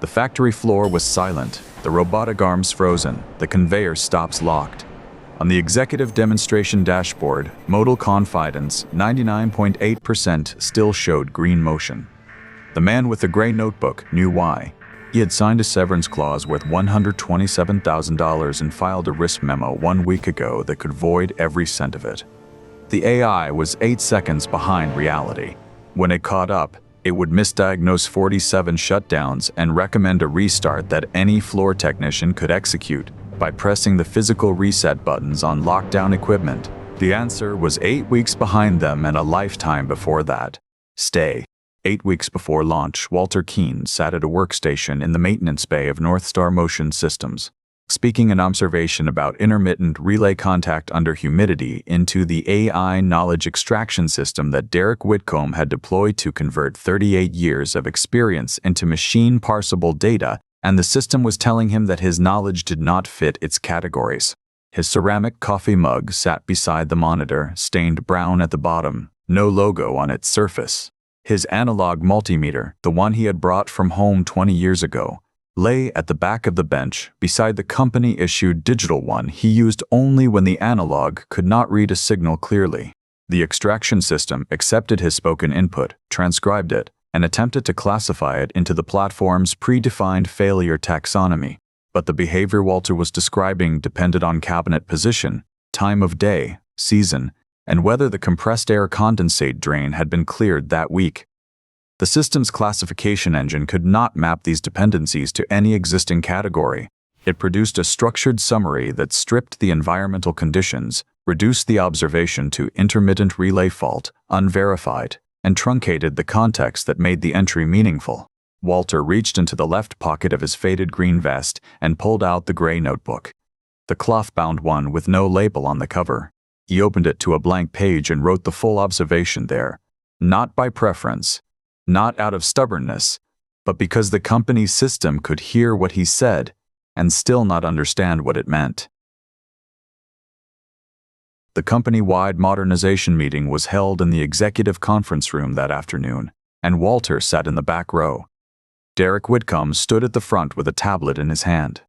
The factory floor was silent, the robotic arms frozen, the conveyor stops locked. On the executive demonstration dashboard, modal confidence 99.8% still showed green motion. The man with the gray notebook knew why. He had signed a severance clause worth $127,000 and filed a risk memo 1 week ago that could void every cent of it. The AI was 8 seconds behind reality. When it caught up, it would misdiagnose 47 shutdowns and recommend a restart that any floor technician could execute by pressing the physical reset buttons on lockdown equipment. The answer was 8 weeks behind them and a lifetime before that. Stay. 8 weeks before launch, Walter Keene sat at a workstation in the maintenance bay of North Star Motion Systems, speaking an observation about intermittent relay contact under humidity into the AI knowledge extraction system that Derek Whitcomb had deployed to convert 38 years of experience into machine-parsable data, and the system was telling him that his knowledge did not fit its categories. His ceramic coffee mug sat beside the monitor, stained brown at the bottom, no logo on its surface. His analog multimeter, the one he had brought from home 20 years ago, lay at the back of the bench beside the company-issued digital one he used only when the analog could not read a signal clearly. The extraction system accepted his spoken input, transcribed it, and attempted to classify it into the platform's predefined failure taxonomy. But the behavior Walter was describing depended on cabinet position, time of day, season, and whether the compressed air condensate drain had been cleared that week. The system's classification engine could not map these dependencies to any existing category. It produced a structured summary that stripped the environmental conditions, reduced the observation to intermittent relay fault, unverified, and truncated the context that made the entry meaningful. Walter reached into the left pocket of his faded green vest and pulled out the gray notebook, the cloth-bound one with no label on the cover. He opened it to a blank page and wrote the full observation there, not by preference, not out of stubbornness, but because the company's system could hear what he said and still not understand what it meant. The company-wide modernization meeting was held in the executive conference room that afternoon, and Walter sat in the back row. Derek Whitcomb stood at the front with a tablet in his hand.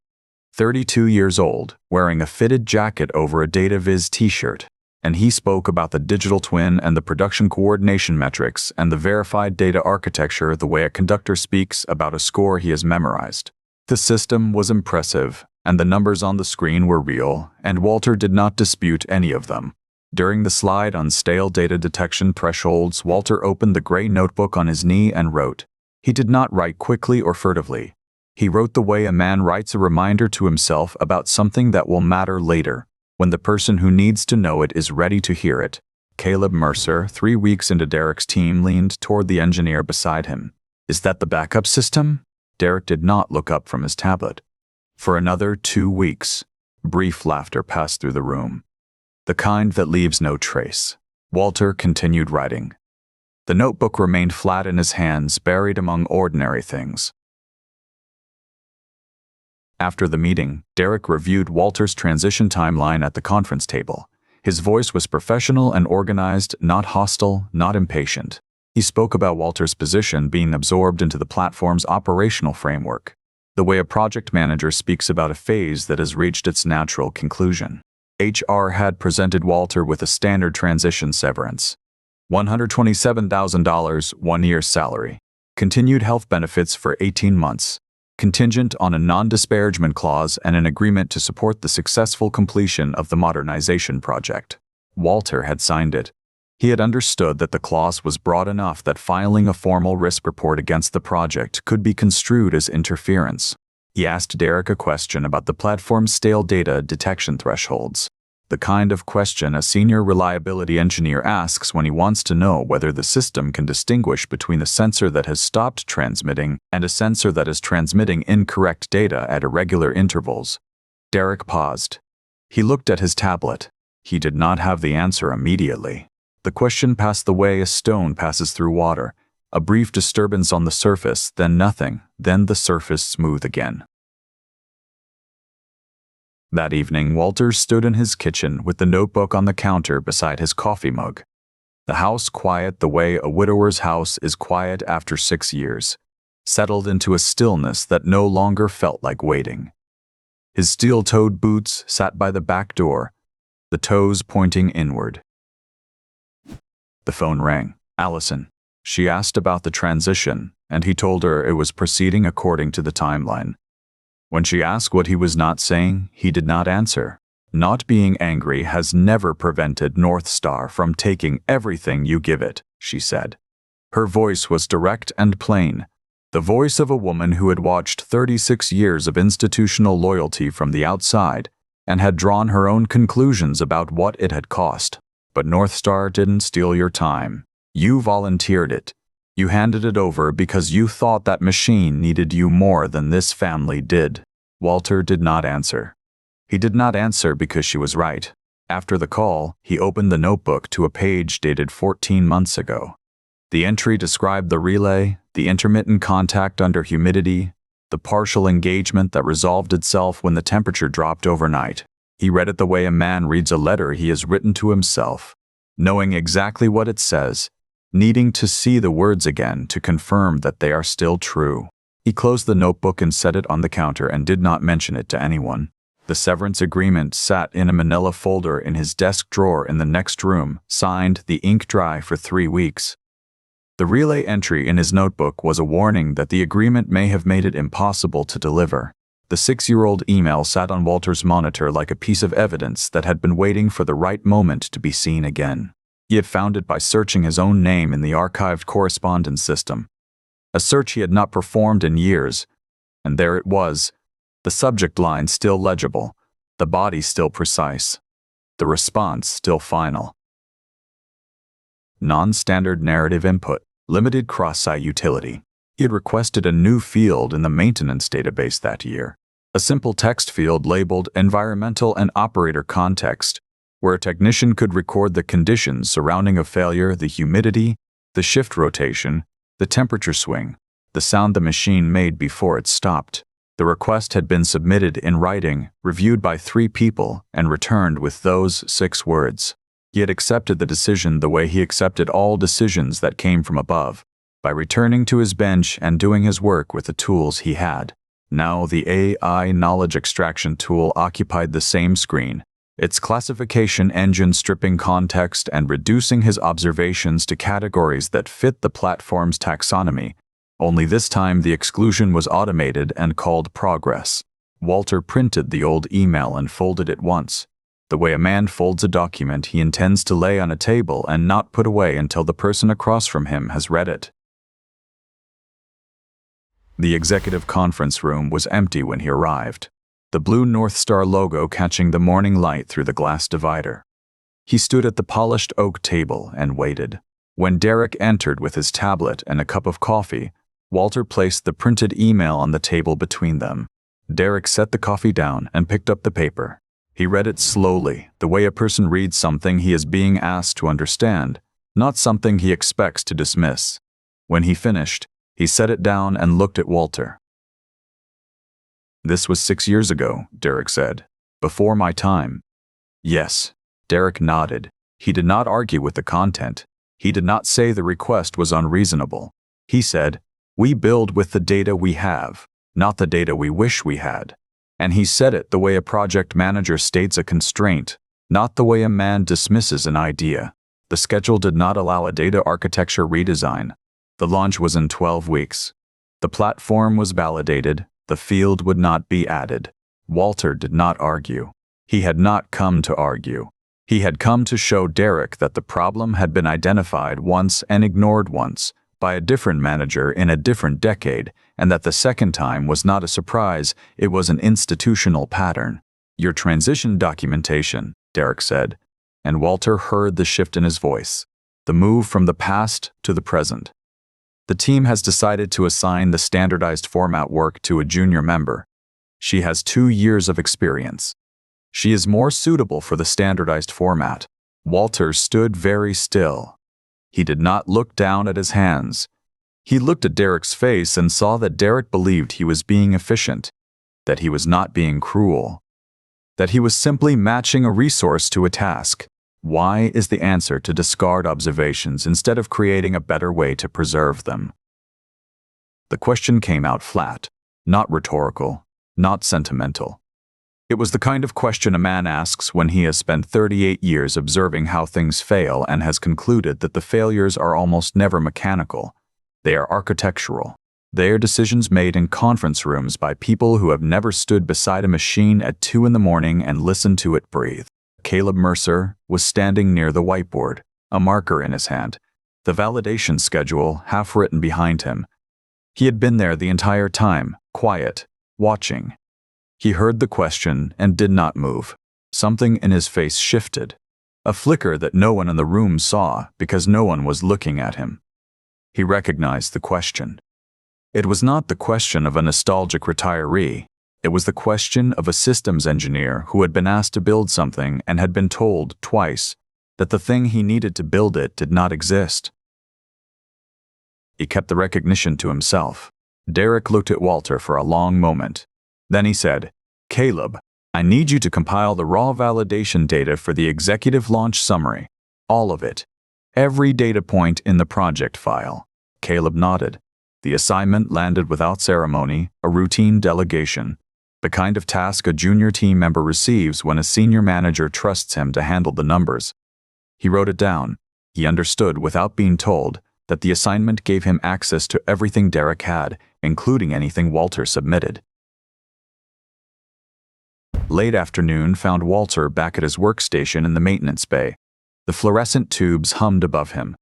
32 years old, wearing a fitted jacket over a DataViz t-shirt, and he spoke about the digital twin and the production coordination metrics and the verified data architecture the way a conductor speaks about a score he has memorized. The system was impressive, and the numbers on the screen were real, and Walter did not dispute any of them. During the slide on stale data detection thresholds, Walter opened the gray notebook on his knee and wrote. He did not write quickly or furtively. He wrote the way a man writes a reminder to himself about something that will matter later, when the person who needs to know it is ready to hear it. Caleb Mercer, 3 weeks into Derek's team, leaned toward the engineer beside him. "Is that the backup system?" Derek did not look up from his tablet. "For another 2 weeks." Brief laughter passed through the room. "The kind that leaves no trace." Walter continued writing. The notebook remained flat in his hands, buried among ordinary things. After the meeting, Derek reviewed Walter's transition timeline at the conference table. His voice was professional and organized, not hostile, not impatient. He spoke about Walter's position being absorbed into the platform's operational framework, the way a project manager speaks about a phase that has reached its natural conclusion. HR had presented Walter with a standard transition severance. $127,000 1-year salary. Continued health benefits for 18 months. Contingent on a non-disparagement clause and an agreement to support the successful completion of the modernization project. Walter had signed it. He had understood that the clause was broad enough that filing a formal risk report against the project could be construed as interference. He asked Derek a question about the platform's stale data detection thresholds. The kind of question a senior reliability engineer asks when he wants to know whether the system can distinguish between a sensor that has stopped transmitting and a sensor that is transmitting incorrect data at irregular intervals. Derek paused. He looked at his tablet. He did not have the answer immediately. The question passed the way a stone passes through water. A brief disturbance on the surface, then nothing, then the surface smooth again. That evening, Walter stood in his kitchen with the notebook on the counter beside his coffee mug. The house quiet the way a widower's house is quiet after 6 years. settled into a stillness that no longer felt like waiting. His steel-toed boots sat by the back door, the toes pointing inward. The phone rang. Allison. She asked about the transition, and he told her it was proceeding according to the timeline. When she asked what he was not saying, he did not answer. Not being angry has never prevented North Star from taking everything you give it, she said. Her voice was direct and plain, the voice of a woman who had watched 36 years of institutional loyalty from the outside and had drawn her own conclusions about what it had cost. But North Star didn't steal your time. You volunteered it. You handed it over because you thought that machine needed you more than this family did. Walter did not answer. He did not answer because she was right. After the call, he opened the notebook to a page dated 14 months ago. The entry described the relay, the intermittent contact under humidity, the partial engagement that resolved itself when the temperature dropped overnight. He read it the way a man reads a letter he has written to himself, knowing exactly what it says, needing to see the words again to confirm that they are still true. He closed the notebook and set it on the counter and did not mention it to anyone. The severance agreement sat in a manila folder in his desk drawer in the next room, signed, the ink dry for 3 weeks. The relay entry in his notebook was a warning that the agreement may have made it impossible to deliver. The 6-year-old email sat on Walter's monitor like a piece of evidence that had been waiting for the right moment to be seen again. He had found it by searching his own name in the archived correspondence system, a search he had not performed in years, and there it was, the subject line still legible, the body still precise, the response still final. Non-standard narrative input, limited cross-site utility. He had requested a new field in the maintenance database that year, a simple text field labeled Environmental and Operator Context, where a technician could record the conditions surrounding a failure, the humidity, the shift rotation, the temperature swing, the sound the machine made before it stopped. The request had been submitted in writing, reviewed by 3 people, and returned with those 6 words. He had accepted the decision the way he accepted all decisions that came from above, by returning to his bench and doing his work with the tools he had. Now the AI knowledge extraction tool occupied the same screen, its classification engine stripping context and reducing his observations to categories that fit the platform's taxonomy. Only this time the exclusion was automated and called progress. Walter printed the old email and folded it once, the way a man folds a document he intends to lay on a table and not put away until the person across from him has read it. The executive conference room was empty when he arrived, the blue North Star logo catching the morning light through the glass divider. He stood at the polished oak table and waited. When Derek entered with his tablet and a cup of coffee, Walter placed the printed email on the table between them. Derek set the coffee down and picked up the paper. He read it slowly, the way a person reads something he is being asked to understand, not something he expects to dismiss. When he finished, he set it down and looked at Walter. "This was 6 years ago," Derek said. "Before my time." "Yes." Derek nodded. He did not argue with the content. He did not say the request was unreasonable. He said, "We build with the data we have, not the data we wish we had." And he said it the way a project manager states a constraint, not the way a man dismisses an idea. The schedule did not allow a data architecture redesign. The launch was in 12 weeks. The platform was validated. The field would not be added. Walter did not argue. He had not come to argue. He had come to show Derek that the problem had been identified once and ignored once by a different manager in a different decade, and that the second time was not a surprise, it was an institutional pattern. "Your transition documentation," Derek said, and Walter heard the shift in his voice, the move from the past to the present. "The team has decided to assign the standardized format work to a junior member. She has 2 years of experience. She is more suitable for the standardized format." Walter stood very still. He did not look down at his hands. He looked at Derek's face and saw that Derek believed he was being efficient, that he was not being cruel, that he was simply matching a resource to a task. Why is the answer to discard observations instead of creating a better way to preserve them? The question came out flat, not rhetorical, not sentimental. It was the kind of question a man asks when he has spent 38 years observing how things fail and has concluded that the failures are almost never mechanical. They are architectural. They are decisions made in conference rooms by people who have never stood beside a machine at 2 in the morning and listened to it breathe. Caleb Mercer was standing near the whiteboard, a marker in his hand, the validation schedule half written behind him. He had been there the entire time, quiet, watching. He heard the question and did not move. Something in his face shifted, a flicker that no one in the room saw because no one was looking at him. He recognized the question. It was not the question of a nostalgic retiree. It was the question of a systems engineer who had been asked to build something and had been told twice that the thing he needed to build it did not exist. He kept the recognition to himself. Derek looked at Walter for a long moment. Then he said, "Caleb, I need you to compile the raw validation data for the executive launch summary. All of it. Every data point in the project file." Caleb nodded. The assignment landed without ceremony, a routine delegation. The kind of task a junior team member receives when a senior manager trusts him to handle the numbers. He wrote it down. He understood without being told that the assignment gave him access to everything Derek had, including anything Walter submitted. Late afternoon found Walter back at his workstation in the maintenance bay. The fluorescent tubes hummed above him.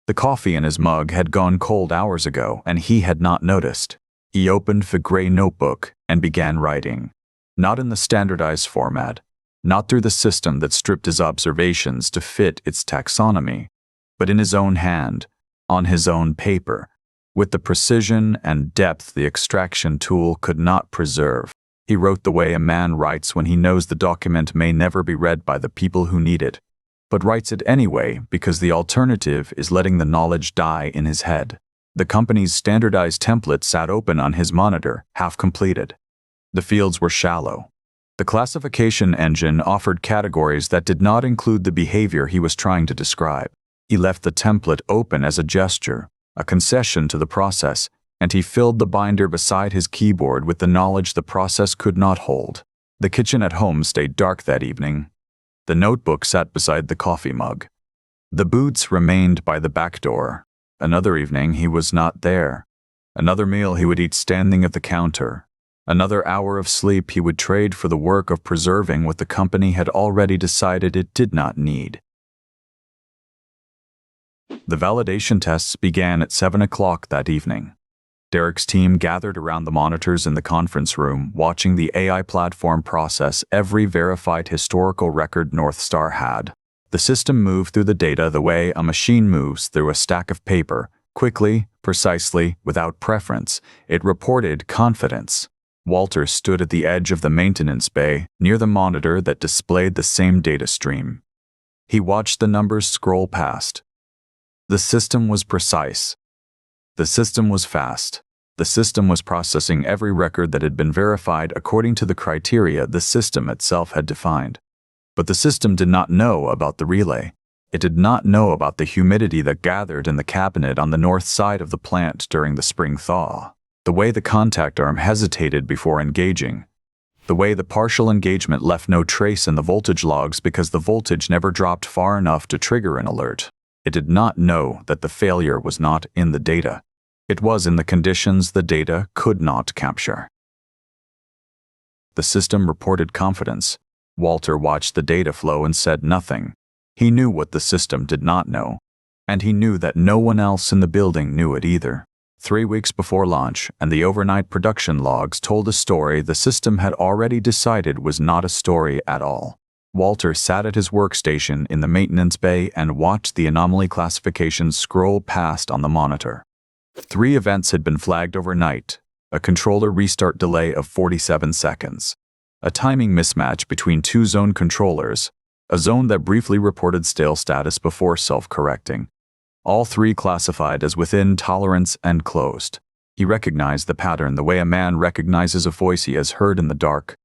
The coffee in his mug had gone cold hours ago, and he had not noticed. He opened the gray notebook and began writing. Not in the standardized format, not through the system that stripped his observations to fit its taxonomy, but in his own hand, on his own paper, with the precision and depth the extraction tool could not preserve. He wrote the way a man writes when he knows the document may never be read by the people who need it, but writes it anyway because the alternative is letting the knowledge die in his head. The company's standardized template sat open on his monitor, half completed. The fields were shallow. The classification engine offered categories that did not include the behavior he was trying to describe. He left the template open as a gesture, a concession to the process, and he filled the binder beside his keyboard with the knowledge the process could not hold. The kitchen at home stayed dark that evening. The notebook sat beside the coffee mug. The boots remained by the back door. Another evening he was not there. Another meal he would eat standing at the counter. Another hour of sleep he would trade for the work of preserving what the company had already decided it did not need. The validation tests began at 7 o'clock that evening. Derek's team gathered around the monitors in the conference room, watching the AI platform process every verified historical record North Star had. The system moved through the data the way a machine moves through a stack of paper, quickly, precisely, without preference. It reported confidence. Walter stood at the edge of the maintenance bay, near the monitor that displayed the same data stream. He watched the numbers scroll past. The system was precise. The system was fast. The system was processing every record that had been verified according to the criteria the system itself had defined. But the system did not know about the relay. It did not know about the humidity that gathered in the cabinet on the north side of the plant during the spring thaw, the way the contact arm hesitated before engaging, the way the partial engagement left no trace in the voltage logs because the voltage never dropped far enough to trigger an alert. It did not know that the failure was not in the data. It was in the conditions the data could not capture. The system reported confidence. Walter watched the data flow and said nothing. He knew what the system did not know, and he knew that no one else in the building knew it either. 3 weeks before launch, and the overnight production logs told a story the system had already decided was not a story at all. Walter sat at his workstation in the maintenance bay and watched the anomaly classification scroll past on the monitor. 3 events had been flagged overnight: a controller restart delay of 47 seconds, a timing mismatch between 2 zone controllers, a zone that briefly reported stale status before self-correcting. All 3 classified as within tolerance and closed. He recognized the pattern the way a man recognizes a voice he has heard in the dark.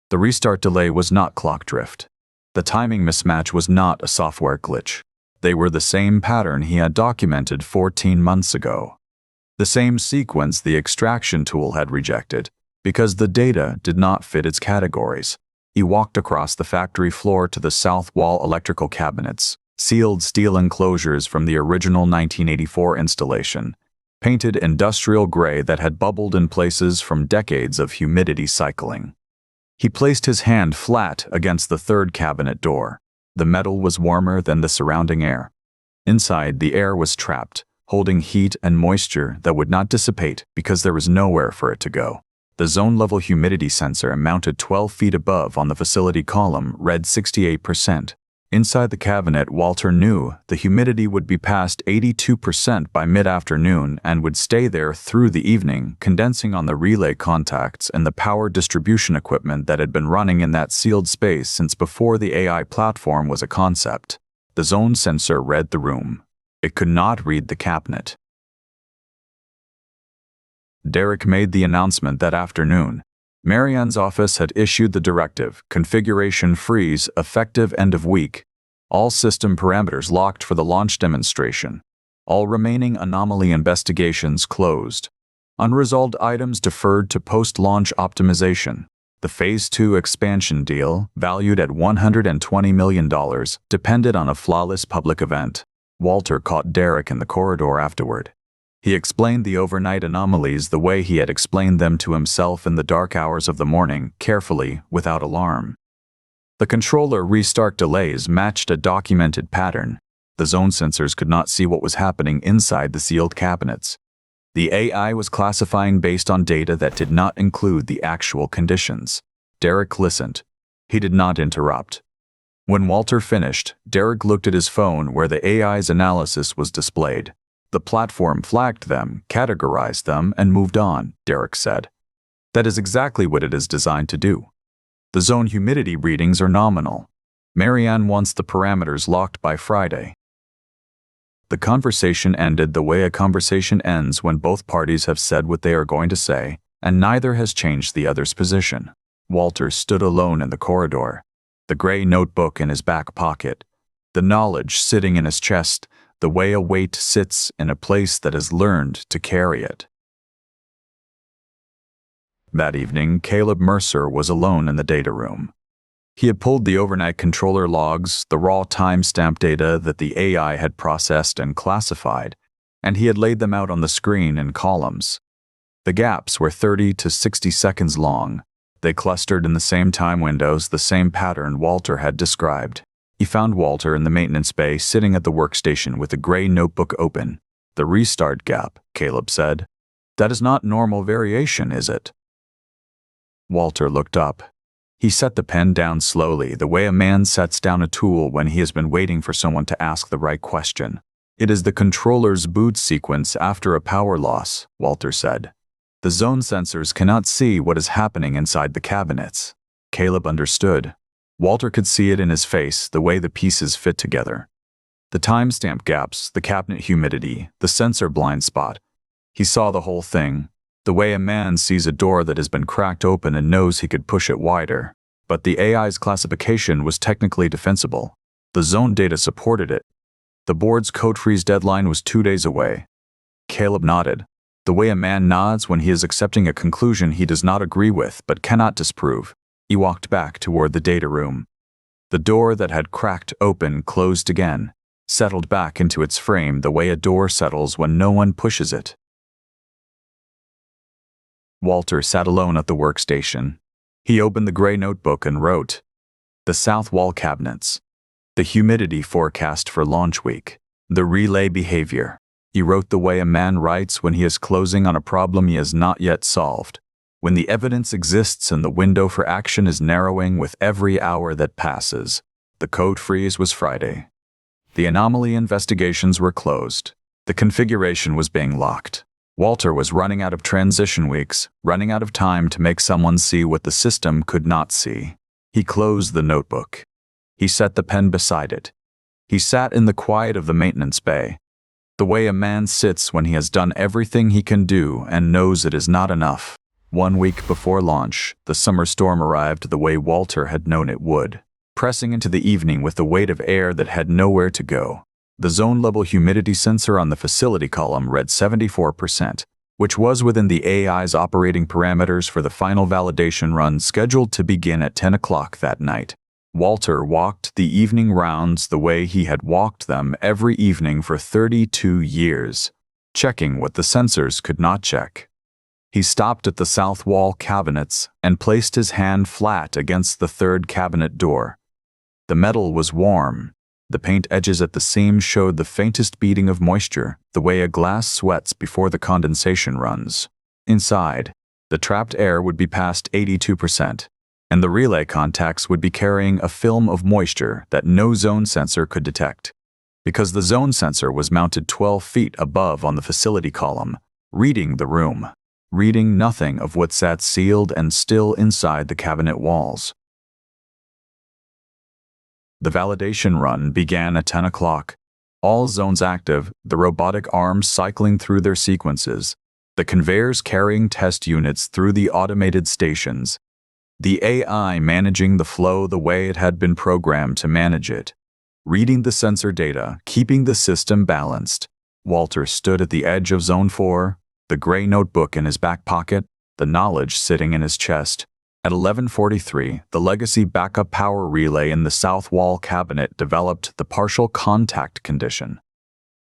The restart delay was not clock drift. The timing mismatch was not a software glitch. They were the same pattern he had documented 14 months ago. The same sequence the extraction tool had rejected, because the data did not fit its categories. He walked across the factory floor to the south wall electrical cabinets, sealed steel enclosures from the original 1984 installation, painted industrial gray that had bubbled in places from decades of humidity cycling. He placed his hand flat against the third cabinet door. The metal was warmer than the surrounding air. Inside, the air was trapped, holding heat and moisture that would not dissipate because there was nowhere for it to go. The zone-level humidity sensor mounted 12 feet above on the facility column read 68%. Inside the cabinet, Walter knew the humidity would be past 82% by mid-afternoon and would stay there through the evening, condensing on the relay contacts and the power distribution equipment that had been running in that sealed space since before the AI platform was a concept. The zone sensor read the room. It could not read the cabinet. Derek made the announcement that afternoon. Marianne's office had issued the directive, configuration freeze, effective end of week. All system parameters locked for the launch demonstration. All remaining anomaly investigations closed. Unresolved items deferred to post-launch optimization. The Phase 2 expansion deal, valued at $120 million, depended on a flawless public event. Walter caught Derek in the corridor afterward. He explained the overnight anomalies the way he had explained them to himself in the dark hours of the morning, carefully, without alarm. The controller restart delays matched a documented pattern. The zone sensors could not see what was happening inside the sealed cabinets. The AI was classifying based on data that did not include the actual conditions. Derek listened. He did not interrupt. When Walter finished, Derek looked at his phone where the AI's analysis was displayed. The platform flagged them, categorized them, and moved on, Derek said. That is exactly what it is designed to do. The zone humidity readings are nominal. Marianne wants the parameters locked by Friday. The conversation ended the way a conversation ends when both parties have said what they are going to say, and neither has changed the other's position. Walter stood alone in the corridor, the gray notebook in his back pocket, the knowledge sitting in his chest, the way a weight sits in a place that has learned to carry it. That evening, Caleb Mercer was alone in the data room. He had pulled the overnight controller logs, the raw timestamp data that the AI had processed and classified, and he had laid them out on the screen in columns. The gaps were 30 to 60 seconds long. They clustered in the same time windows, the same pattern Walter had described. He found Walter in the maintenance bay sitting at the workstation with a gray notebook open. The restart gap, Caleb said. That is not normal variation, is it? Walter looked up. He set the pen down slowly, the way a man sets down a tool when he has been waiting for someone to ask the right question. It is the controller's boot sequence after a power loss, Walter said. The zone sensors cannot see what is happening inside the cabinets. Caleb understood. Walter could see it in his face, the way the pieces fit together. The timestamp gaps, the cabinet humidity, the sensor blind spot. He saw the whole thing, the way a man sees a door that has been cracked open and knows he could push it wider. But the AI's classification was technically defensible. The zone data supported it. The board's code freeze deadline was 2 days away. Caleb nodded, the way a man nods when he is accepting a conclusion he does not agree with but cannot disprove. He walked back toward the data room. The door that had cracked open closed again, settled back into its frame the way a door settles when no one pushes it. Walter sat alone at the workstation. He opened the gray notebook and wrote, the south wall cabinets, the humidity forecast for launch week, the relay behavior. He wrote the way a man writes when he is closing on a problem he has not yet solved. When the evidence exists and the window for action is narrowing with every hour that passes. The code freeze was Friday. The anomaly investigations were closed. The configuration was being locked. Walter was running out of transition weeks, running out of time to make someone see what the system could not see. He closed the notebook. He set the pen beside it. He sat in the quiet of the maintenance bay. The way a man sits when he has done everything he can do and knows it is not enough. 1 week before launch, the summer storm arrived the way Walter had known it would, pressing into the evening with the weight of air that had nowhere to go. The zone-level humidity sensor on the facility column read 74%. which was within the AI's operating parameters for the final validation run scheduled to begin at 10 o'clock that night. Walter walked the evening rounds the way he had walked them every evening for 32 years, checking what the sensors could not check. He stopped at the south wall cabinets and placed his hand flat against the third cabinet door. The metal was warm. The paint edges at the seams showed the faintest beating of moisture, the way a glass sweats before the condensation runs. Inside, the trapped air would be past 82%, and the relay contacts would be carrying a film of moisture that no zone sensor could detect. Because the zone sensor was mounted 12 feet above on the facility column, reading the room, reading nothing of what sat sealed and still inside the cabinet walls. The validation run began at 10 o'clock. All zones active, the robotic arms cycling through their sequences, the conveyors carrying test units through the automated stations, the AI managing the flow the way it had been programmed to manage it, reading the sensor data, keeping the system balanced. Walter stood at the edge of Zone 4, the gray notebook in his back pocket, the knowledge sitting in his chest. At 11:43, the legacy backup power relay in the south wall cabinet developed the partial contact condition.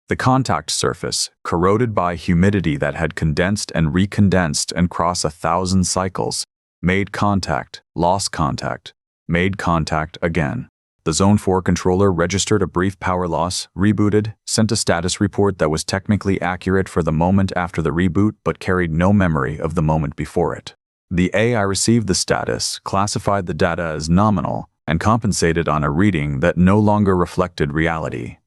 The contact surface, corroded by humidity that had condensed and recondensed across 1,000 cycles, made contact, lost contact, made contact again. The Zone 4 controller registered a brief power loss, rebooted, sent a status report that was technically accurate for the moment after the reboot but carried no memory of the moment before it. The AI received the status, classified the data as nominal, and compensated on a reading that no longer reflected reality.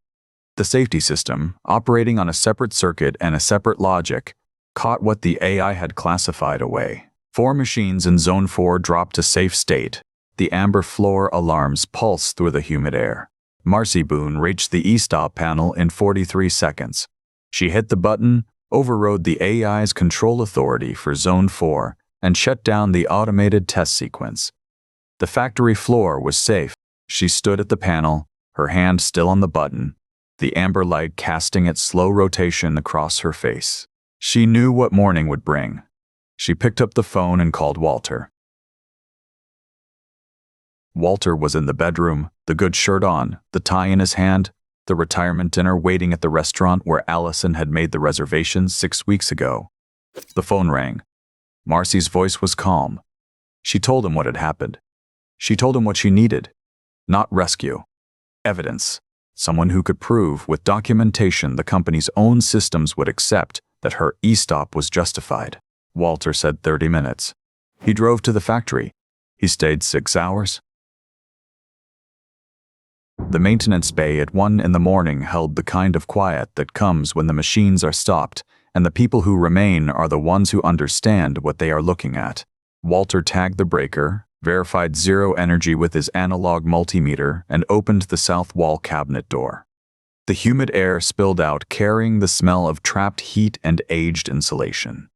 The safety system, operating on a separate circuit and a separate logic, caught what the AI had classified away. 4 machines in Zone 4 dropped to safe state. The amber floor alarms pulsed through the humid air. Marcy Boone reached the e-stop panel in 43 seconds. She hit the button, overrode the AI's control authority for Zone 4, and shut down the automated test sequence. The factory floor was safe. She stood at the panel, her hand still on the button, the amber light casting its slow rotation across her face. She knew what morning would bring. She picked up the phone and called Walter. Walter was in the bedroom, the good shirt on, the tie in his hand, the retirement dinner waiting at the restaurant where Allison had made the reservations 6 weeks ago. The phone rang. Marcy's voice was calm. She told him what had happened. She told him what she needed. Not rescue. Evidence. Someone who could prove, with documentation the company's own systems would accept, that her e-stop was justified. Walter said 30 minutes. He drove to the factory. He stayed 6 hours. The maintenance bay at 1 in the morning held the kind of quiet that comes when the machines are stopped, and the people who remain are the ones who understand what they are looking at. Walter tagged the breaker, verified zero energy with his analog multimeter, and opened the south wall cabinet door. The humid air spilled out, carrying the smell of trapped heat and aged insulation.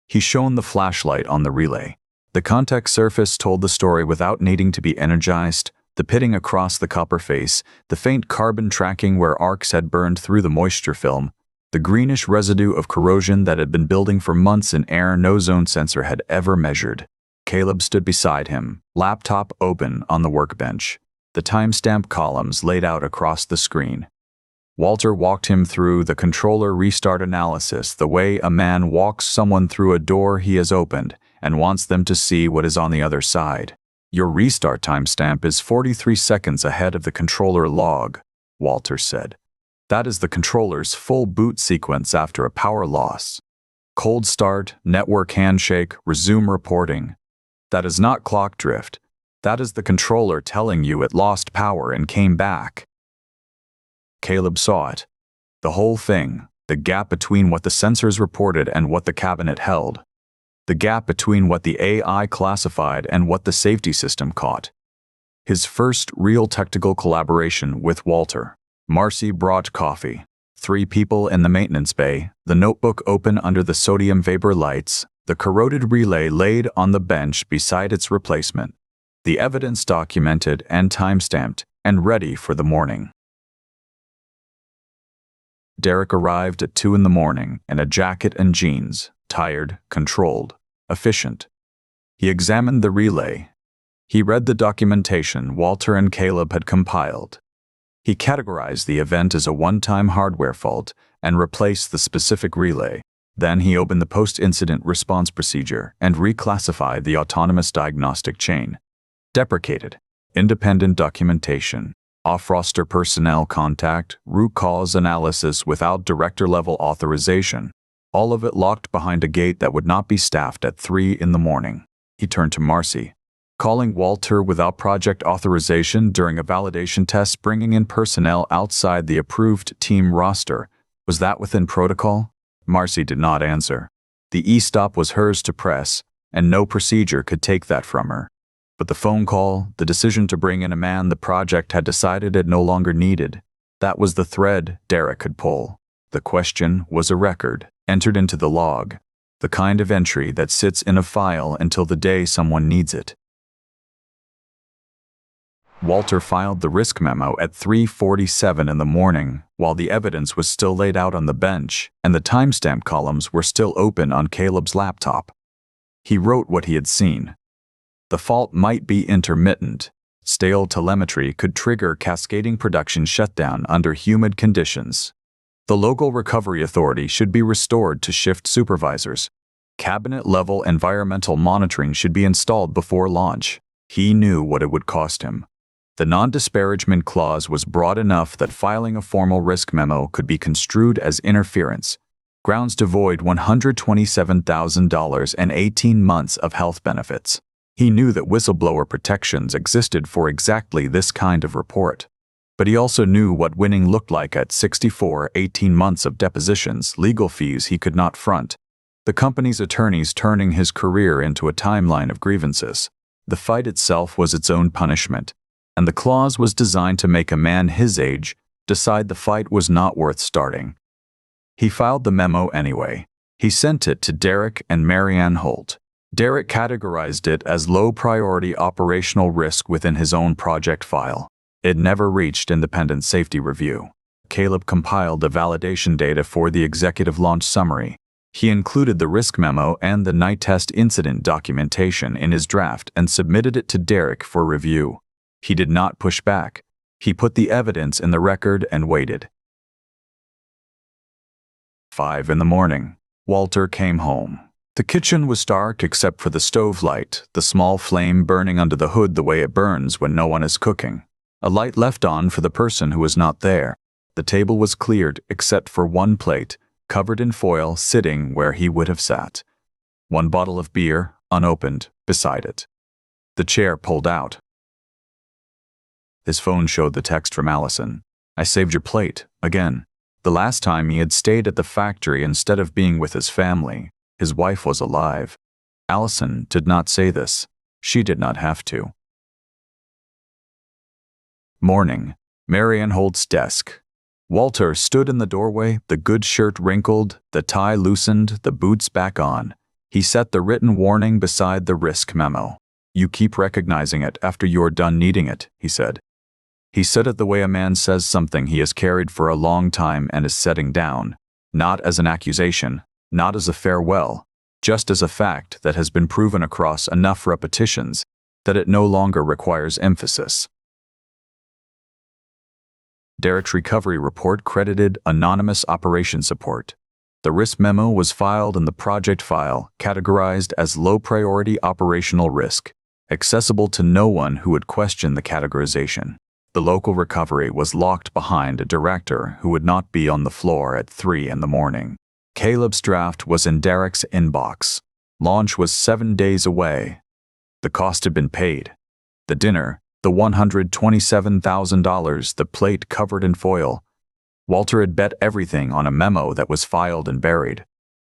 He shone the flashlight on the relay. The contact surface told the story without needing to be energized, the pitting across the copper face, the faint carbon tracking where arcs had burned through the moisture film, the greenish residue of corrosion that had been building for months in air no zone sensor had ever measured. Caleb stood beside him, laptop open on the workbench, the timestamp columns laid out across the screen. Walter walked him through the controller restart analysis the way a man walks someone through a door he has opened and wants them to see what is on the other side. Your restart timestamp is 43 seconds ahead of the controller log, Walter said. That is the controller's full boot sequence after a power loss. Cold start, network handshake, resume reporting. That is not clock drift. That is the controller telling you it lost power and came back. Caleb saw it. The whole thing, the gap between what the sensors reported and what the cabinet held. The gap between what the AI classified and what the safety system caught. His first real technical collaboration with Walter. Marcy brought coffee. 3 people in the maintenance bay, the notebook open under the sodium vapor lights, the corroded relay laid on the bench beside its replacement, the evidence documented and time-stamped and ready for the morning. Derek arrived at 2 in the morning in a jacket and jeans, tired, controlled, efficient. He examined the relay. He read the documentation Walter and Caleb had compiled. He categorized the event as a one-time hardware fault and replaced the specific relay. Then he opened the post-incident response procedure and reclassified the autonomous diagnostic chain. Deprecated. Independent documentation. Off-roster personnel contact, root cause analysis without director-level authorization. All of it locked behind a gate that would not be staffed at 3 in the morning. He turned to Marcy. Calling Walter without project authorization during a validation test, bringing in personnel outside the approved team roster. Was that within protocol? Marcy did not answer. The e-stop was hers to press, and no procedure could take that from her. But the phone call, the decision to bring in a man the project had decided it no longer needed, that was the thread Derek could pull. The question was a record, entered into the log, the kind of entry that sits in a file until the day someone needs it. Walter filed the risk memo at 3:47 in the morning, while the evidence was still laid out on the bench and the timestamp columns were still open on Caleb's laptop. He wrote what he had seen. The fault might be intermittent. Stale telemetry could trigger cascading production shutdown under humid conditions. The local recovery authority should be restored to shift supervisors. Cabinet-level environmental monitoring should be installed before launch. He knew what it would cost him. The non-disparagement clause was broad enough that filing a formal risk memo could be construed as interference, grounds to void $127,000 and 18 months of health benefits. He knew that whistleblower protections existed for exactly this kind of report. But he also knew what winning looked like at 18 months of depositions, legal fees he could not front, the company's attorneys turning his career into a timeline of grievances. The fight itself was its own punishment, and the clause was designed to make a man his age decide the fight was not worth starting. He filed the memo anyway. He sent it to Derek and Marianne Holt. Derek categorized it as low-priority operational risk within his own project file. It never reached independent safety review. Caleb compiled the validation data for the executive launch summary. He included the risk memo and the night test incident documentation in his draft and submitted it to Derek for review. He did not push back. He put the evidence in the record and waited. 5 in the morning. Walter came home. The kitchen was dark except for the stove light, the small flame burning under the hood the way it burns when no one is cooking. A light left on for the person who was not there. The table was cleared except for one plate, covered in foil, sitting where he would have sat. One bottle of beer, unopened, beside it. The chair pulled out. His phone showed the text from Allison. "I saved your plate, again." The last time he had stayed at the factory instead of being with his family. His wife was alive. Allison did not say this. She did not have to. Morning. Marianne Holt's desk. Walter stood in the doorway, the good shirt wrinkled, the tie loosened, the boots back on. He set the written warning beside the risk memo. "You keep recognizing it after you're done needing it," he said. He said it the way a man says something he has carried for a long time and is setting down, not as an accusation, not as a farewell, just as a fact that has been proven across enough repetitions that it no longer requires emphasis. Derek's recovery report credited anonymous operation support. The risk memo was filed in the project file, categorized as low-priority operational risk, accessible to no one who would question the categorization. The local recovery was locked behind a director who would not be on the floor at 3 in the morning. Caleb's draft was in Derek's inbox. Launch was 7 days away. The cost had been paid. The dinner, the $127,000, the plate covered in foil. Walter had bet everything on a memo that was filed and buried.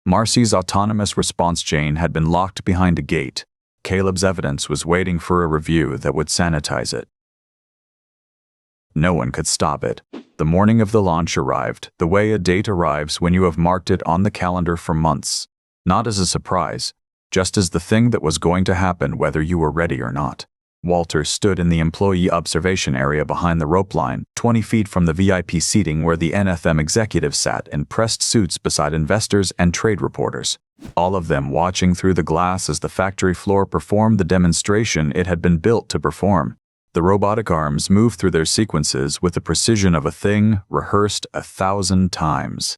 Marcy's autonomous response chain had been locked behind a gate. Caleb's evidence was waiting for a review that would sanitize it. No one could stop it. The morning of the launch arrived, the way a date arrives when you have marked it on the calendar for months. Not as a surprise, just as the thing that was going to happen whether you were ready or not. Walter stood in the employee observation area behind the rope line, 20 feet from the VIP seating where the NFM executives sat in pressed suits beside investors and trade reporters, all of them watching through the glass as the factory floor performed the demonstration it had been built to perform. The robotic arms moved through their sequences with the precision of a thing rehearsed 1,000 times.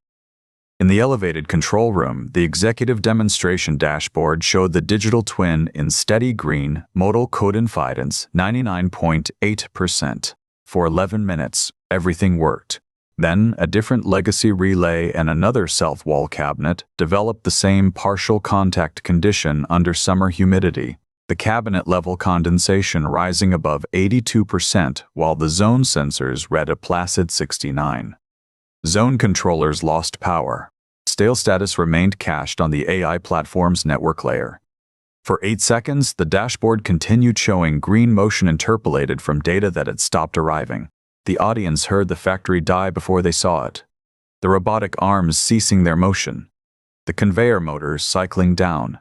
In the elevated control room, the executive demonstration dashboard showed the digital twin in steady green, modal confidence 99.8%. For 11 minutes, everything worked. Then, a different legacy relay and another self-wall cabinet developed the same partial contact condition under summer humidity, the cabinet-level condensation rising above 82% while the zone sensors read a placid 69. Zone controllers lost power. Stale status remained cached on the AI platform's network layer. For 8 seconds, the dashboard continued showing green motion interpolated from data that had stopped arriving. The audience heard the factory die before they saw it. The robotic arms ceasing their motion. The conveyor motors cycling down.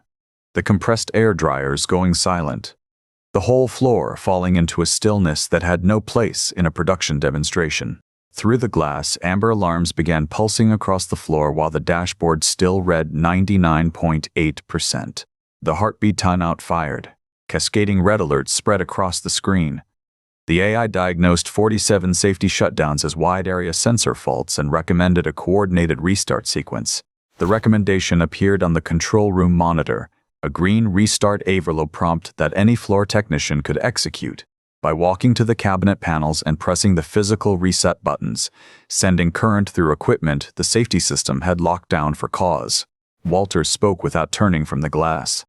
The compressed air dryers going silent. The whole floor falling into a stillness that had no place in a production demonstration. Through the glass, amber alarms began pulsing across the floor while the dashboard still read 99.8%. The heartbeat timeout fired. Cascading red alerts spread across the screen. The AI diagnosed 47 safety shutdowns as wide-area sensor faults and recommended a coordinated restart sequence. The recommendation appeared on the control room monitor, a green restart envelope prompt that any floor technician could execute by walking to the cabinet panels and pressing the physical reset buttons, sending current through equipment the safety system had locked down for cause. Walter spoke without turning from the glass.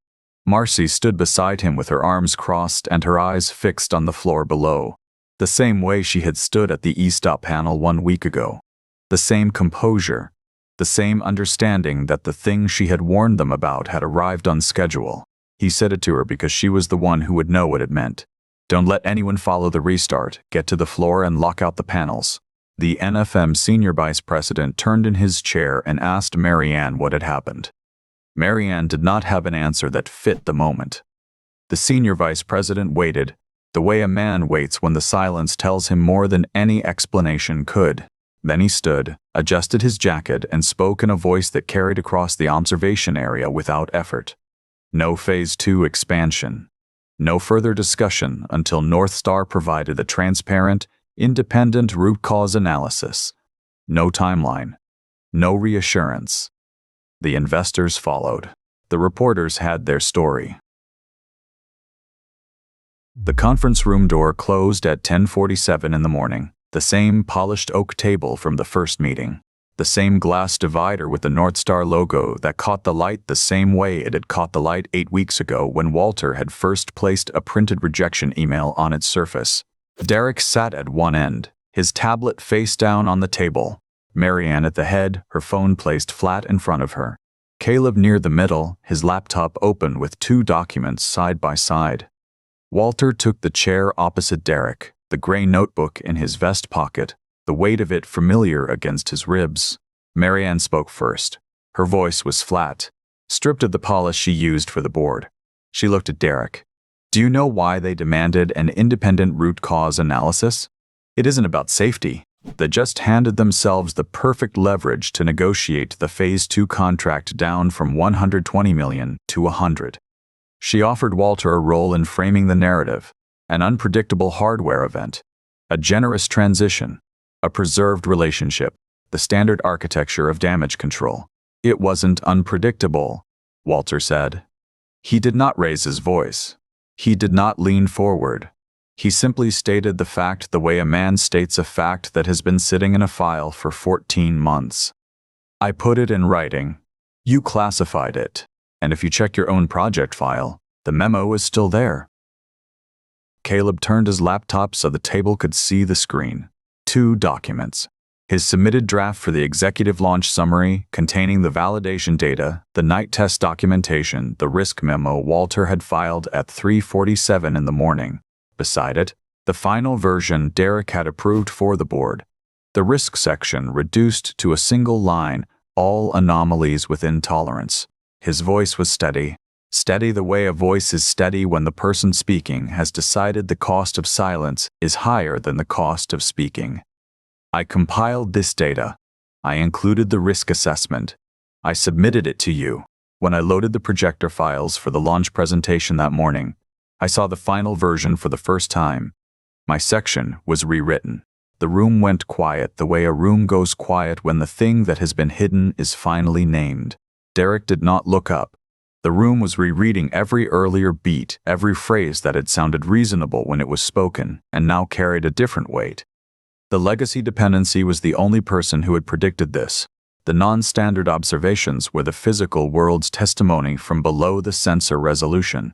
Marcy stood beside him with her arms crossed and her eyes fixed on the floor below, the same way she had stood at the e-stop panel 1 week ago. The same composure, the same understanding that the thing she had warned them about had arrived on schedule. He said it to her because she was the one who would know what it meant. Don't let anyone follow the restart. Get to the floor and lock out the panels. The NFM senior vice president turned in his chair and asked Marianne what had happened. Marianne did not have an answer that fit the moment. The senior vice president waited, the way a man waits when the silence tells him more than any explanation could. Then he stood, adjusted his jacket, and spoke in a voice that carried across the observation area without effort. No Phase 2 expansion. No further discussion until North Star provided a transparent, independent root cause analysis. No timeline. No reassurance. The investors followed. The reporters had their story. The conference room door closed at 10:47 in the morning. The same polished oak table from the first meeting. The same glass divider with the North Star logo that caught the light the same way it had caught the light 8 weeks ago when Walter had first placed a printed rejection email on its surface. Derek sat at one end, his tablet face down on the table. Marianne at the head, her phone placed flat in front of her. Caleb near the middle, his laptop open with 2 documents side by side. Walter took the chair opposite Derek, the gray notebook in his vest pocket, the weight of it familiar against his ribs. Marianne spoke first. Her voice was flat, stripped of the polish she used for the board. She looked at Derek. Do you know why they demanded an independent root cause analysis? It isn't about safety. They just handed themselves the perfect leverage to negotiate the Phase 2 contract down from $120 million to $100. She offered Walter a role in framing the narrative, an unpredictable hardware event, a generous transition, a preserved relationship, the standard architecture of damage control. It wasn't unpredictable, Walter said. He did not raise his voice. He did not lean forward. He simply stated the fact the way a man states a fact that has been sitting in a file for 14 months. I put it in writing. You classified it. And if you check your own project file, the memo is still there. Caleb turned his laptop so the table could see the screen. 2 documents. His submitted draft for the executive launch summary containing the validation data, the night test documentation, the risk memo Walter had filed at 3:47 in the morning. Beside it, the final version Derek had approved for the board. The risk section reduced to a single line, all anomalies within tolerance. His voice was steady. Steady the way a voice is steady when the person speaking has decided the cost of silence is higher than the cost of speaking. I compiled this data. I included the risk assessment. I submitted it to you. When I loaded the projector files for the launch presentation that morning, I saw the final version for the first time. My section was rewritten. The room went quiet the way a room goes quiet when the thing that has been hidden is finally named. Derek did not look up. The room was rereading every earlier beat, every phrase that had sounded reasonable when it was spoken, and now carried a different weight. The legacy dependency was the only person who had predicted this. The non-standard observations were the physical world's testimony from below the sensor resolution.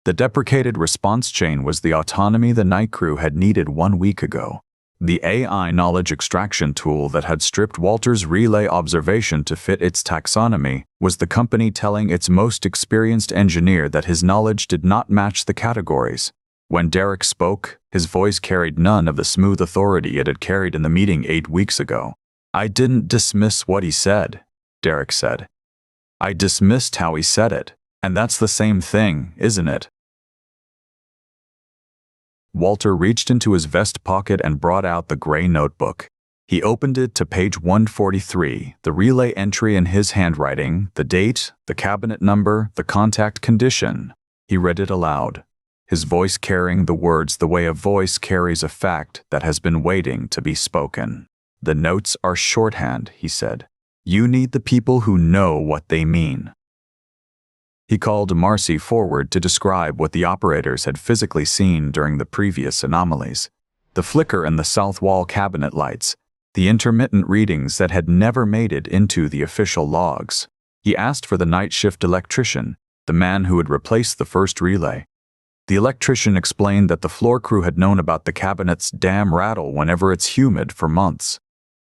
The deprecated response chain was the autonomy the night crew had needed 1 week ago. The AI knowledge extraction tool that had stripped Walter's relay observation to fit its taxonomy was the company telling its most experienced engineer that his knowledge did not match the categories. When Derek spoke, his voice carried none of the smooth authority it had carried in the meeting 8 weeks ago. "I didn't dismiss what he said," Derek said. "I dismissed how he said it, and that's the same thing, isn't it?" Walter reached into his vest pocket and brought out the gray notebook. He opened it to page 143, the relay entry in his handwriting, the date, the cabinet number, the contact condition. He read it aloud, his voice carrying the words the way a voice carries a fact that has been waiting to be spoken. "The notes are shorthand," he said. "You need the people who know what they mean." He called Marcy forward to describe what the operators had physically seen during the previous anomalies. The flicker in the south wall cabinet lights, the intermittent readings that had never made it into the official logs. He asked for the night shift electrician, the man who had replaced the first relay. The electrician explained that the floor crew had known about the cabinet's damn rattle whenever it's humid for months,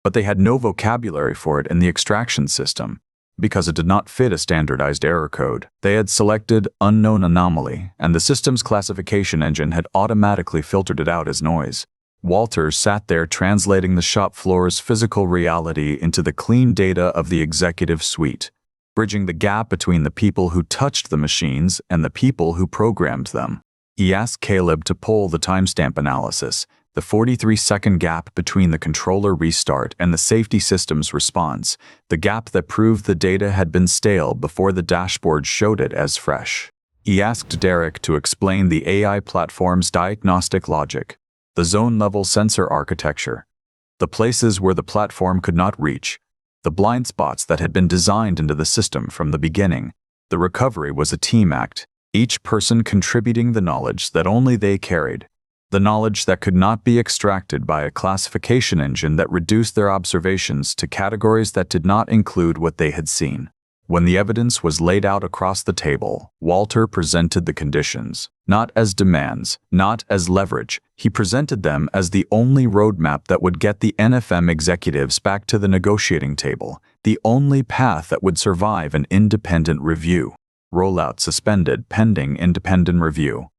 but they had no vocabulary for it in the extraction system. Because it did not fit a standardized error code, they had selected unknown anomaly, and the system's classification engine had automatically filtered it out as noise. Walter sat there translating the shop floor's physical reality into the clean data of the executive suite, bridging the gap between the people who touched the machines and the people who programmed them. He asked Caleb to pull the timestamp analysis, the 43-second gap between the controller restart and the safety system's response, the gap that proved the data had been stale before the dashboard showed it as fresh. He asked Derek to explain the AI platform's diagnostic logic, the zone-level sensor architecture, the places where the platform could not reach, the blind spots that had been designed into the system from the beginning. The recovery was a team act, each person contributing the knowledge that only they carried. The knowledge that could not be extracted by a classification engine that reduced their observations to categories that did not include what they had seen. When the evidence was laid out across the table, Walter presented the conditions, not as demands, not as leverage. He presented them as the only roadmap that would get the NFM executives back to the negotiating table, the only path that would survive an independent review. Rollout suspended pending independent review.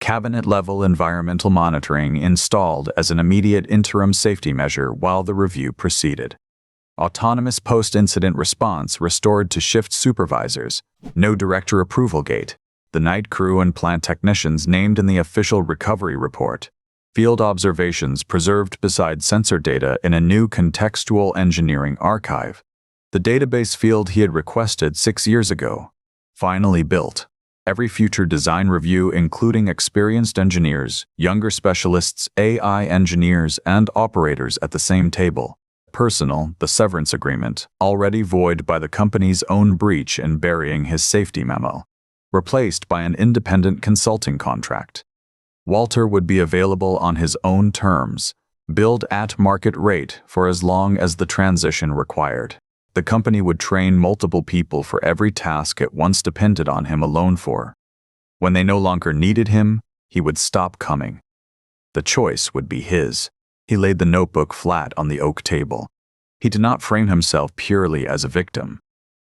Cabinet-level environmental monitoring installed as an immediate interim safety measure while the review proceeded. Autonomous post-incident response restored to shift supervisors. No director approval gate. The night crew and plant technicians named in the official recovery report. Field observations preserved beside sensor data in a new contextual engineering archive. The database field he had requested 6 years ago. Finally built. Every future design review including experienced engineers, younger specialists, AI engineers, and operators at the same table. Personal, the severance agreement, already void by the company's own breach in burying his safety memo. Replaced by an independent consulting contract. Walter would be available on his own terms, billed at market rate for as long as the transition required. The company would train multiple people for every task it once depended on him alone for. When they no longer needed him, he would stop coming. The choice would be his. He laid the notebook flat on the oak table. He did not frame himself purely as a victim.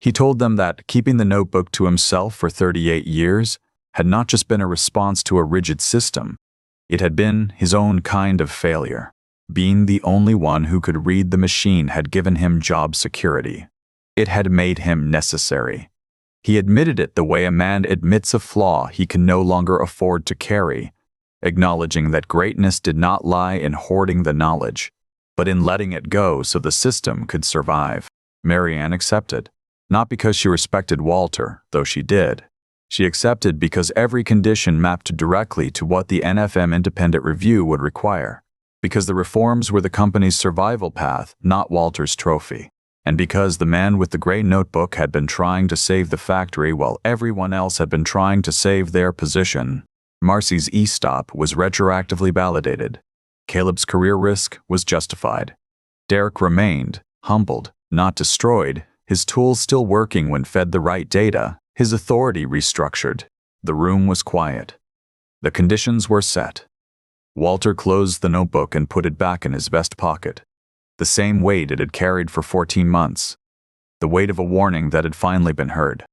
He told them that keeping the notebook to himself for 38 years had not just been a response to a rigid system. It had been his own kind of failure. Being the only one who could read the machine had given him job security. It had made him necessary. He admitted it the way a man admits a flaw he can no longer afford to carry, acknowledging that greatness did not lie in hoarding the knowledge, but in letting it go so the system could survive. Marianne accepted, not because she respected Walter, though she did. She accepted because every condition mapped directly to what the NFM independent review would require, because the reforms were the company's survival path, not Walter's trophy, and because the man with the gray notebook had been trying to save the factory while everyone else had been trying to save their position. Marcy's e-stop was retroactively validated. Caleb's career risk was justified. Derek remained, humbled, not destroyed, his tools still working when fed the right data, his authority restructured. The room was quiet. The conditions were set. Walter closed the notebook and put it back in his vest pocket. The same weight it had carried for 14 months. The weight of a warning that had finally been heard.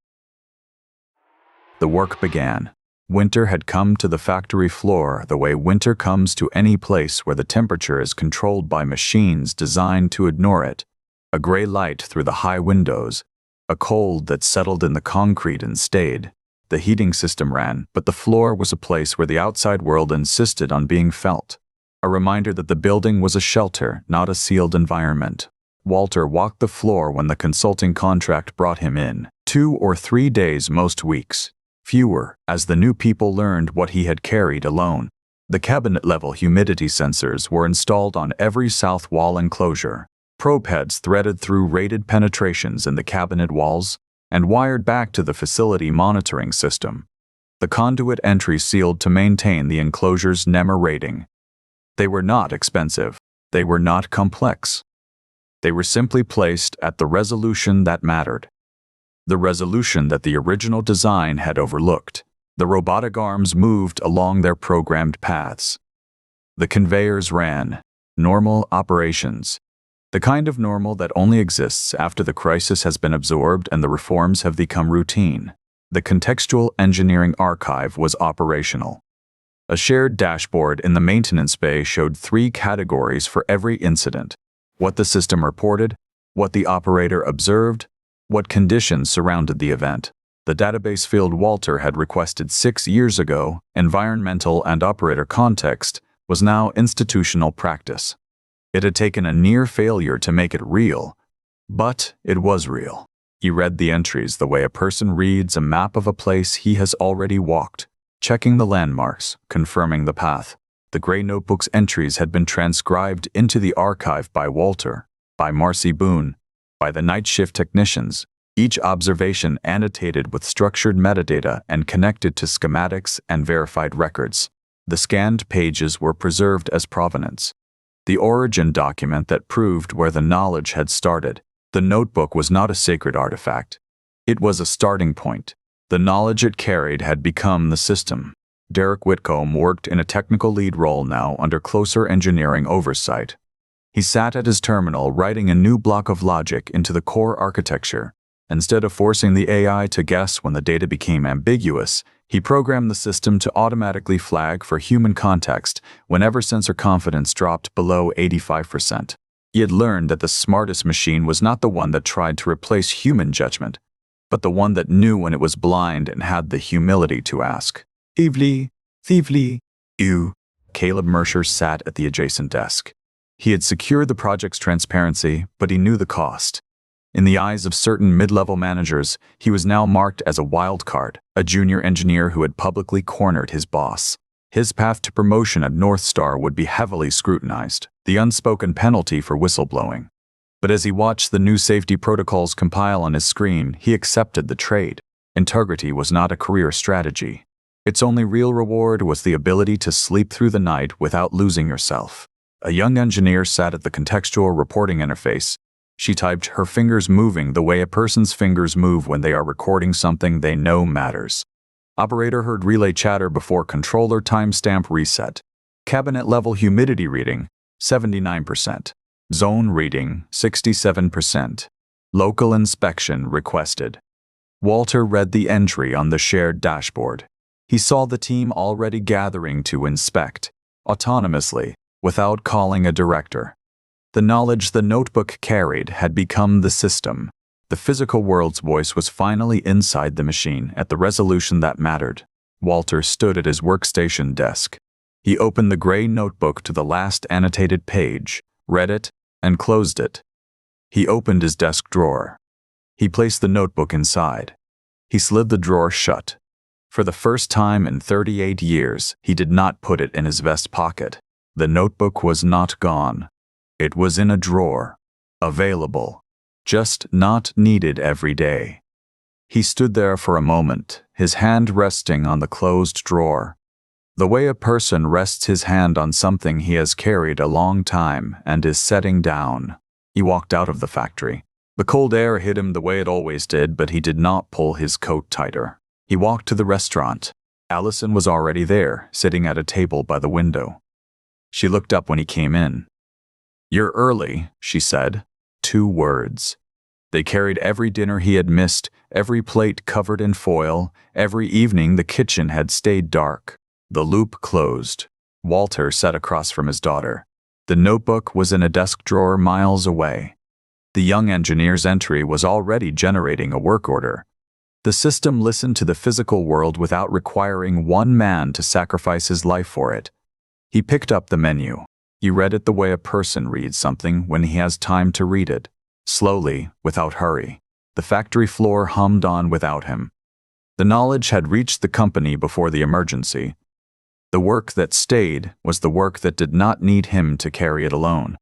The work began. Winter had come to the factory floor the way winter comes to any place where the temperature is controlled by machines designed to ignore it. A gray light through the high windows, a cold that settled in the concrete and stayed. The heating system ran, but the floor was a place where the outside world insisted on being felt. A reminder that the building was a shelter, not a sealed environment. Walter walked the floor when the consulting contract brought him in. 2 or 3 days most weeks. Fewer, as the new people learned what he had carried alone. The cabinet-level humidity sensors were installed on every south wall enclosure. Probe heads threaded through rated penetrations in the cabinet walls and wired back to the facility monitoring system. The conduit entry sealed to maintain the enclosure's NEMR rating. They were not expensive. They were not complex. They were simply placed at the resolution that mattered. The resolution that the original design had overlooked. The robotic arms moved along their programmed paths. The conveyors ran. Normal operations. The kind of normal that only exists after the crisis has been absorbed and the reforms have become routine. The contextual engineering archive was operational. A shared dashboard in the maintenance bay showed 3 categories for every incident: what the system reported, what the operator observed, what conditions surrounded the event. The database field Walter had requested 6 years ago, environmental and operator context, was now institutional practice. It had taken a near failure to make it real, but it was real. He read the entries the way a person reads a map of a place he has already walked, checking the landmarks, confirming the path. The gray notebook's entries had been transcribed into the archive by Walter, by Marcy Boone, by the night shift technicians, each observation annotated with structured metadata and connected to schematics and verified records. The scanned pages were preserved as provenance. The origin document that proved where the knowledge had started. The notebook was not a sacred artifact. It was a starting point. The knowledge it carried had become the system. Derek Whitcomb worked in a technical lead role now under closer engineering oversight. He sat at his terminal writing a new block of logic into the core architecture. Instead of forcing the AI to guess when the data became ambiguous, he programmed the system to automatically flag for human context whenever sensor confidence dropped below 85%. He had learned that the smartest machine was not the one that tried to replace human judgment, but the one that knew when it was blind and had the humility to ask. Thievely, you. Caleb Mercer sat at the adjacent desk. He had secured the project's transparency, but he knew the cost. In the eyes of certain mid-level managers, he was now marked as a wild card, a junior engineer who had publicly cornered his boss. His path to promotion at North Star would be heavily scrutinized, the unspoken penalty for whistleblowing. But as he watched the new safety protocols compile on his screen, he accepted the trade. Integrity was not a career strategy. Its only real reward was the ability to sleep through the night without losing yourself. A young engineer sat at the contextual reporting interface. She typed, her fingers moving the way a person's fingers move when they are recording something they know matters. Operator heard relay chatter before controller timestamp reset. Cabinet level humidity reading, 79%. Zone reading, 67%. Local inspection requested. Walter read the entry on the shared dashboard. He saw the team already gathering to inspect, autonomously, without calling a director. The knowledge the notebook carried had become the system. The physical world's voice was finally inside the machine at the resolution that mattered. Walter stood at his workstation desk. He opened the gray notebook to the last annotated page, read it, and closed it. He opened his desk drawer. He placed the notebook inside. He slid the drawer shut. For the first time in 38 years, he did not put it in his vest pocket. The notebook was not gone. It was in a drawer, available, just not needed every day. He stood there for a moment, his hand resting on the closed drawer. The way a person rests his hand on something he has carried a long time and is setting down. He walked out of the factory. The cold air hit him the way it always did, but he did not pull his coat tighter. He walked to the restaurant. Allison was already there, sitting at a table by the window. She looked up when he came in. "You're early," she said. 2 words. They carried every dinner he had missed, every plate covered in foil, every evening the kitchen had stayed dark. The loop closed. Walter sat across from his daughter. The notebook was in a desk drawer miles away. The young engineer's entry was already generating a work order. The system listened to the physical world without requiring one man to sacrifice his life for it. He picked up the menu. He read it the way a person reads something when he has time to read it, slowly, without hurry. The factory floor hummed on without him. The knowledge had reached the company before the emergency. The work that stayed was the work that did not need him to carry it alone.